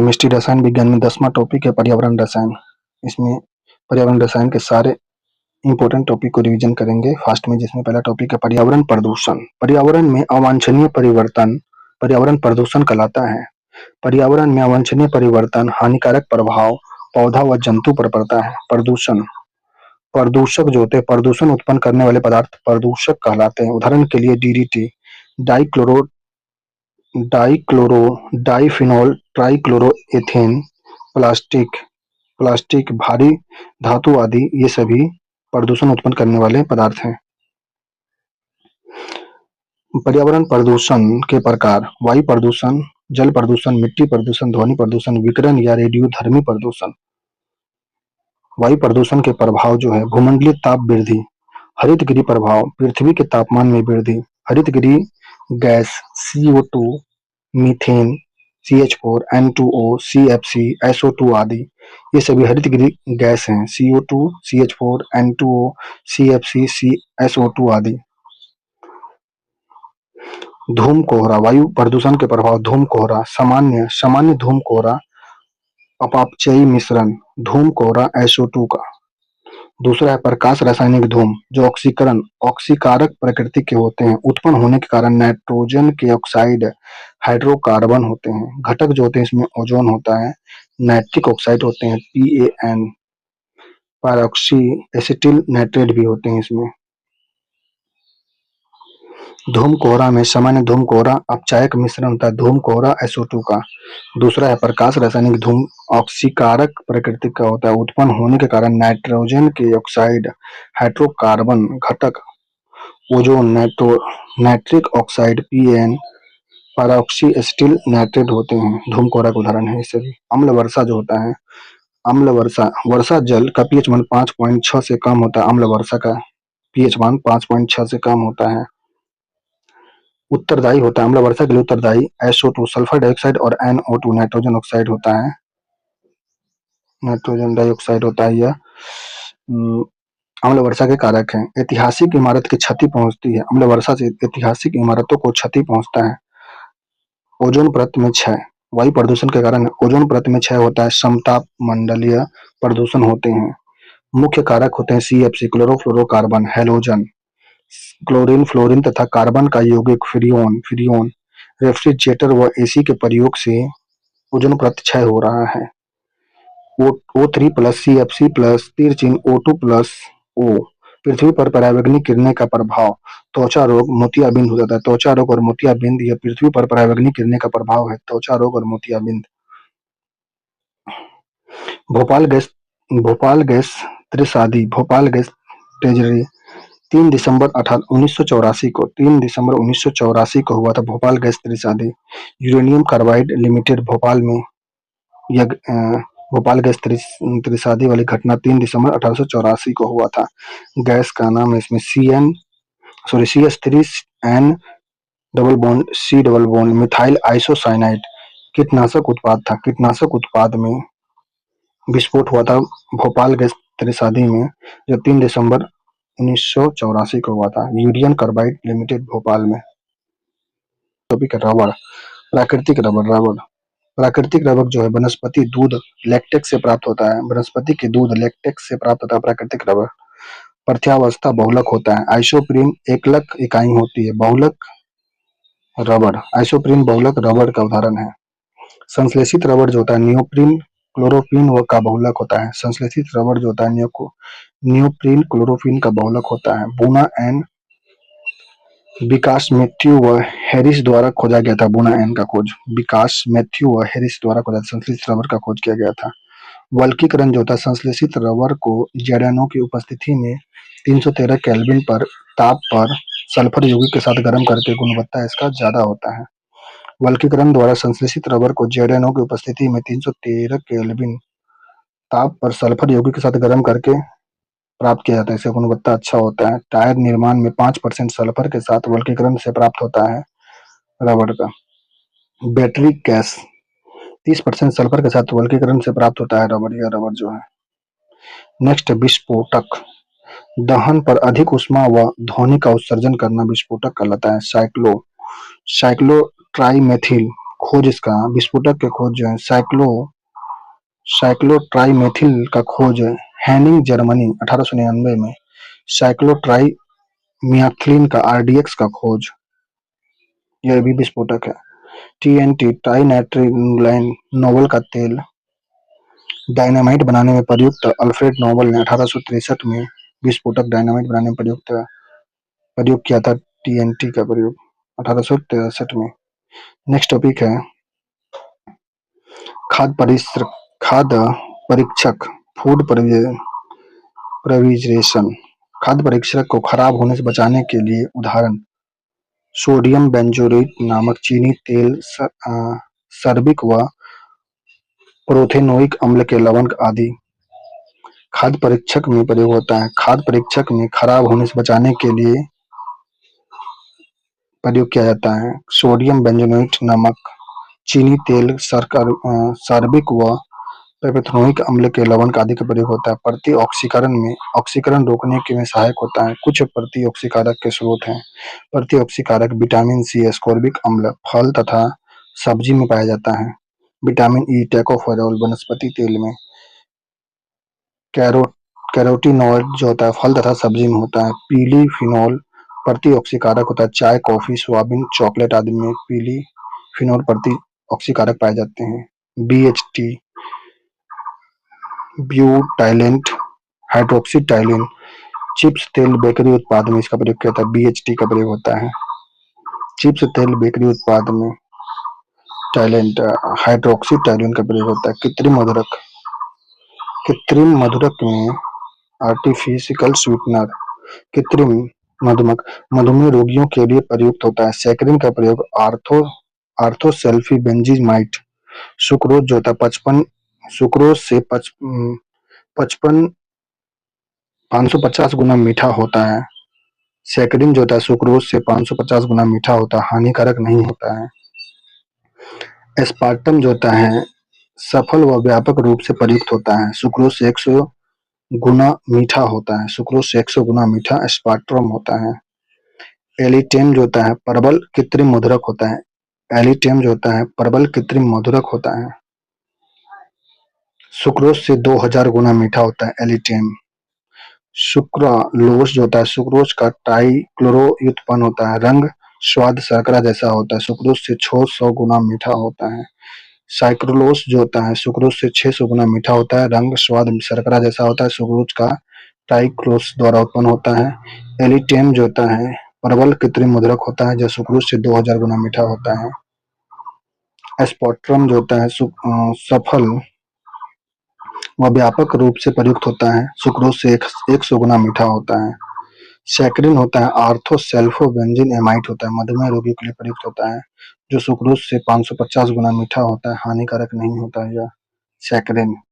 Chemistry रसायन विज्ञान में 10वां टॉपिक है पर्यावरण रसायन। इसमें पर्यावरण रसायन के सारे इंपॉर्टेंट टॉपिक को रिवीजन करेंगे फास्ट में, जिसमें पहला टॉपिक है पर्यावरण प्रदूषण। पर्यावरण में अवांछनीय परिवर्तन पर्यावरण प्रदूषण कहलाता है। पर्यावरण में अवांछनीय परिवर्तन हानिकारक प्रभाव पौधा व जंतु पर पड़ता है। प्रदूषण प्रदूषक जो होते हैं, प्रदूषण उत्पन्न करने वाले पदार्थ प्रदूषक कहलाते हैं। उदाहरण के लिए डीडीटी, डाइक्लोरो डाइक्लोरो डाइफिनॉल ट्राइक्लोरोएथेन, प्लास्टिक, भारी धातु आदि ये सभी प्रदूषण उत्पन्न करने वाले पदार्थ हैं। पर्यावरण प्रदूषण के प्रकार: वायु प्रदूषण, जल प्रदूषण, मिट्टी प्रदूषण, ध्वनि प्रदूषण, विकिरण या रेडियोधर्मी प्रदूषण। वायु प्रदूषण के प्रभाव जो है भूमंडलीय ताप वृद्धि, हरितगृह प्रभाव, पृथ्वी के तापमान में वृद्धि, हरितगृह gas CO2, methane, CH4, N2O, CFC, SO2 आदि ये सभी हरितगृह गैस हैं। CO2, CH4, N2O, CFC, SO2 आदि। धूम कोहरा, वायु प्रदूषण के प्रभाव धूम कोहरा, सामान्य धूम कोहरा, अपापचयी मिश्रण, धूम कोहरा SO2 का। दूसरा है प्रकाश रासायनिक धूम, जो ऑक्सीकारक प्रकृति के होते हैं, उत्पन्न होने के कारण नाइट्रोजन के ऑक्साइड हाइड्रोकार्बन होते हैं। घटक जो होते हैं इसमें ओजोन होता है, नाइट्रिक ऑक्साइड होते हैं PaN, पैरोक्सी एसिटिल नाइट्रेट भी होते हैं इसमें। धूम कोहरा में सामान्य धूम कोहरा अपचायक मिश्रण होता है धूम कोहरा SO2 का। दूसरा है प्रकाश रासायनिक धूम, ऑक्सीकारक प्रकृति का होता है, उत्पन्न होने के कारण नाइट्रोजन के ऑक्साइड हाइड्रोकार्बन, घटक ozone, nitric oxide PaN, peroxyacetyl nitrate होते हैं। धूम कोहरा का उदाहरण है इससे भी। अम्ल वर्षा जो होता है, वर्षा जल का pH मान 5.6 से कम होता है। अम्ल वर्षा का pH मान 5.6 से कम होता है। उत्तरदायी होता है, अम्ल वर्षा के लिए उत्तरदायी SO2 सल्फर डाइऑक्साइड और NO2 नाइट्रोजन ऑक्साइड होता है, नाइट्रोजन डाइऑक्साइड होता है। यह अम्ल वर्षा के कारक हैं। ऐतिहासिक इमारत की क्षति पहुंचती है, अम्ल वर्षा से ऐतिहासिक इमारतों को क्षति पहुंचता है। ओजोन परत में क्षय, वायु प्रदूषण के कारण ओजोन परत में क्षय होता है। समताप मंडलीय प्रदूषण होते हैं। मुख्य कारक होते हैं CFC chlorofluorocarbon, halogen, chlorine, fluorine तथा कार्बन का यौगिक फ्रियोन। रेफ्रिजरेटर व AC के प्रयोग से ओजोन परत क्षय हो रहा है। O3 प्लस CFC प्लस तिरचिन O2 प्लस O। पृथ्वी पर पराबैंगनी किरणें का प्रभाव, त्वचा रोग, मोतियाबिंद हो जाता है। त्वचा रोग और मोतियाबिंद यह पृथ्वी पर पराबैंगनी किरणें का प्रभाव है, त्वचा रोग और मोतियाबिंद। भोपाल गैस ट्रेजरी 3 दिसंबर 1984 को हुआ था। भोपाल गैस त्रिसादी यूरेनियम कार्बाइड लिमिटेड भोपाल में भोपाल गैस त्रिसादी वाली घटना 3 दिसंबर 1884 को हुआ था। गैस का नाम है इसमें CS3N double bond C double bond methyl isocyanide कीटनाशक उत्पाद था। कीटनाशक उत्पाद में विस्फोट हुआ था भोपाल गैस त्रिसादी में, जो 3 दिसंबर 1984 को हुआ था। यूरेनियम कार्बाइड लिमिटेड भोपाल में। टॉपिक है रबर, प्राकृतिक रबर। प्राकृतिक रबर जो है वनस्पति दूध लैक्टेक्स से प्राप्त होता है। वनस्पति के दूध लैक्टेक्स से प्राप्त होता है प्राकृतिक रबर। प्रत्यावस्था बहुलक होता है। आइसोप्रीन एकलक इकाई होती है। बहुलक रबर, आइसोप्रीन बहुलक रबर का उदाहरण है। संश्लेषित रबर जो होता है नियोप्रीन क्लोरोफीन का बहुलक होता है। संश्लेषित रबर जो होता है नियोप्रीन क्लोरोफीन का बहुलक होता है। बूना एन विकास मैथ्यू व हैरिस द्वारा खोजा गया था। बूना एन का खोज विकास मैथ्यू व हैरिस द्वारा खोजा, संश्लेषित रबर का खोज किया गया था। वल्कीकरण जो होता है संश्लेषित रबर को जैडानो की उपस्थिति में 313 केल्विन पर ताप पर सल्फर यौगिक के साथ गर्म करके गुणवत्ता इसका ज्यादा होता है। वल्कीकरण द्वारा संश्लेषित रबर को जैडानो की उपस्थिति में 313 केल्विन ताप पर सल्फर यौगिक के साथ गर्म करके प्राप्त किया जाता है, इसका गुणवत्ता अच्छा होता है। टायर निर्माण में 5% सल्फर के साथ वल्कीकरण से प्राप्त होता है रबर का। बैटरी गैस 30% सल्फर के साथ वल्कीकरण से प्राप्त होता है रबर, यह रबर जो है। नेक्स्ट विस्फोटक, दहन पर अधिक ऊष्मा व ध्वनि का उत्सर्जन करना विस्फोटक कहलाता है। साइक्लोट्राइमेथिल खोज इसका विस्फोटक के खोज जो है साइक्लोट्राइमेथिल का खोज हैनिंग जर्मनी 1899 में, साइक्लोट्राइमिथाइलिन का आरडीएक्स का खोज, यह भी विस्फोटक है। टीएनटी ट्राइनाइट्रिल नोबल का तेल, डायनामाइट बनाने में प्रयुक्त अल्फ्रेड नोबल ने 1863 में विस्फोटक डायनामाइट बनाने में प्रयोग किया था टीएनटी का प्रयोग 1863 में। नेक्स्ट टॉपिक है खाद्य परीक्षक फूड प्रिजर्वेशन। खाद्य परीक्षक को खराब होने से बचाने के लिए उदाहरण सोडियम बेंजोएट नामक चीनी तेल, सर्बिक व प्रोथेनोइक अम्ल के लवण आदि खाद्य परीक्षक में प्रयोग होता है। खाद्य परीक्षक में खराब होने से बचाने के लिए प्रयोग किया जाता है। सोडियम बेंजोएट नामक चीनी तेल, सर्बिक व प्रोथेनोइक अम्ल के लवण आदि का प्रयोग होता है। प्रति ऑक्सीकरण में ऑक्सीकरण रोकने के में सहायक होता है। कुछ प्रति ऑक्सीकारक के स्रोत हैं। प्रति ऑक्सीकारक विटामिन सी, एस्कॉर्बिक अम्ल फल तथा सब्जी में पाया जाता है। विटामिन ई टोकोफेरोल वनस्पति तेल में, कैरोटीनॉयड जो होता है फल तथा सब्जी में होता है। पीलीफिनॉल प्रति ऑक्सीकारक होता है। चाय, कॉफी, सोयाबीन, चॉकलेट आदि में पीलीफिनॉल प्रति ऑक्सीकारक पाए जाते हैं। बीएचटी ब्यूटाइलेंट हाइड्रोक्सीटाइलिन चिप्स, तेल, बेकरी उत्पाद में इसका प्रयोग किया जाता है। बीएचटी का प्रयोग होता है। चिप्स, तेल, बेकरी उत्पाद में टाइलेंट हाइड्रोक्सीटाइलिन का प्रयोग होता है। कृत्रिम मधुरक में आर्टिफिशियल स्वीटनर कृत्रिम मधुमक मधुमेह रोगियों के लिए प्रयुक्त होता है। सैकरिन का प्रयोग आर्थोसल्फीबेंजीमाइड सुक्रोज जो होता है 55 सुक्रोज से 55 550 गुना मीठा होता है। सैकरिन जो होता है सुक्रोज से 550 गुना मीठा होता है, हानिकारक नहीं होता है। एस्पार्टम जो होता है सफल व व्यापक रूप से प्रयुक्त होता है। सुक्रोज से 100 गुना मीठा होता है। सुक्रोज से 100 गुना मीठा एस्पार्टम होता है। एलिटेम जो होता है प्रबल कृत्रिम मधुरक होता है। एलिटेम जो होता है प्रबल कृत्रिम मधुरक होता है। सुक्रोज से 2000 गुना मीठा होता है एलिटेम। सुक्रालोस जो होता है सुक्रोज का ट्राइक्लोरोयुक्तपन होता है। रंग स्वाद शर्करा जैसा होता है। सुक्रोज से 600 गुना मीठा होता है। साइक्रोलोस जो होता है सुक्रोज से 600 गुना मीठा होता है। रंग स्वाद शर्करा जैसा होता है। सुक्रोज का ट्राइक्लोस द्वारा उत्पन्न होता है। एलिटेम जो होता है प्रबल कृत्रिम मधुरक होता है जो सुक्रोज से 2000 गुना मीठा होता है। एस्पार्टम जो होता है सफल व व्यापक रूप से प्रयुक्त होता है। सुक्रोज से 100 गुना मीठा होता है। सैकरिन होता है आर्थोसल्फोबेंजीन होता है, मधुमेह रोगियों के लिए प्रयुक्त होता है जो सुक्रोज से 550 गुना मीठा होता है, हानिकारक नहीं होता है यह सैकरिन।